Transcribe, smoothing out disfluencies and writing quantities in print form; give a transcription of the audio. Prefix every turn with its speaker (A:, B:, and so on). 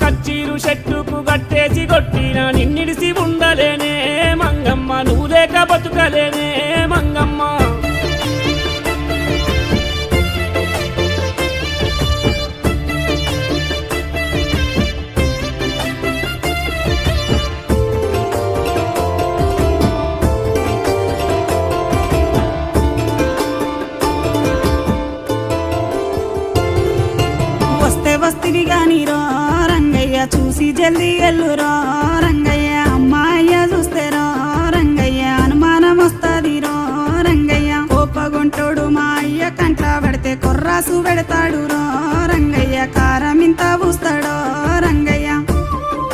A: కచ్చీరు చెట్టుకు గట్టేసి కొట్టిన నిన్నిడిసి ఉండలేనే మంగమ్మ నువ్వు లేక బతుకలేనే మంగమ్మ
B: వస్తివి గాని రో రంగయ్య చూసి జల్దీ ఎల్లురో రంగయ్య అమ్మాయ్య చూస్తే రో రంగయ్య అనుమానం వస్తది రో రంగయ్య కోపగుంటోడు మా అయ్య కంట్ల పడితే కొర్రాసు పెడతాడు రో రంగయ్య కారం ఇంత